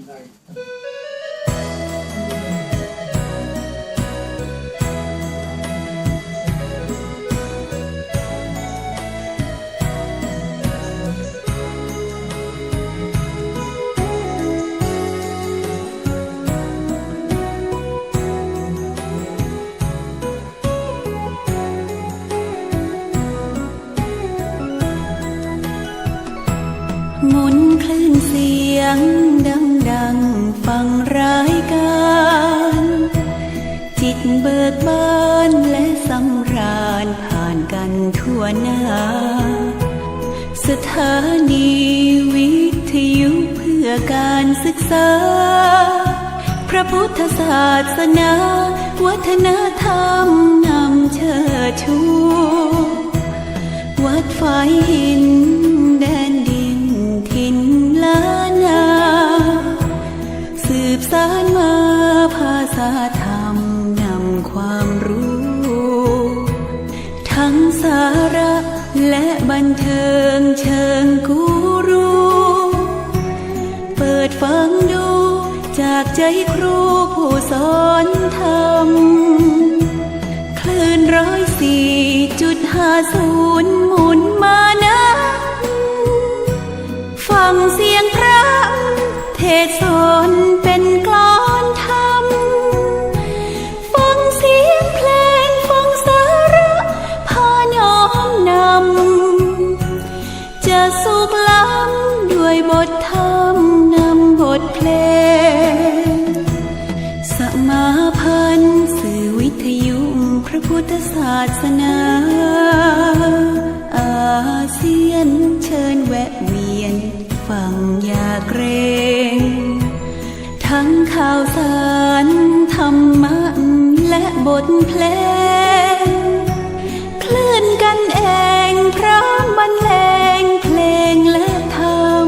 หมุนคลื่นเสียงดังฟังรายการจิตเบิกบานและสำราญผ่านกันทั่วหน้าสถานีวิทยุเพื่อการศึกษาพระพุทธศาสนาวัฒนธรรมนำเชิดชูวัดฝายหินแดนดินถิ่นล้านนาสืบสานมาภาษาธรรมนำความรู้ทั้งสาระและบันเทิงเชิงกูรูเปิดฟังดูจากใจครูผู้สอนธรรมคลื่น104.50หมุนมานะฟังเสียงพระเทศสอนเป็นกลอนธรรมฟังเสียงเพลงฟังสาระพาน้อมนำจะสุขล้ำด้วยบทธรรมนำบทเพลงสมาพันธ์สื่อวิทยุพระพุทธศาสนาอาเซียนเชิญแวะเวียนฟังอย่าเกรงทั้งข่าวสารธรรมะและบทเพลงคลื่นกันเองพร้อมบรรเลงเพลงและธรรม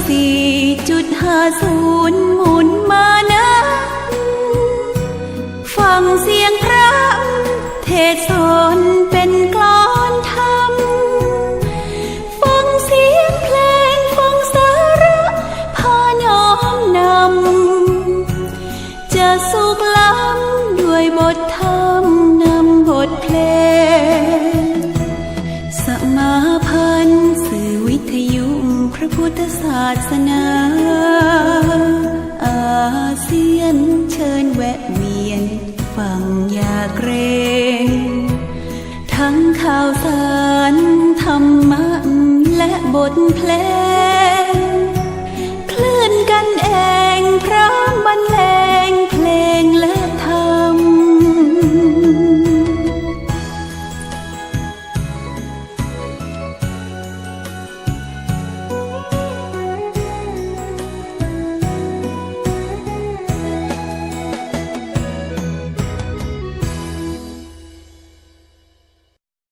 104.50หมุนมานะฟังเสียงพระเทศสอนเป็นกลอนธรรมฟังเสียงเพลงฟังสาระพาน้อมนำจะสุขล้ำด้วยบทธรรมนำบทเพลงสมาพันธ์สื่อวิทยุพระพุทธศาสนาอาเซียนเชิญแวะเวียนฟังอย่าเกรงทั้งข่าวสารธรรมะและบทเพลง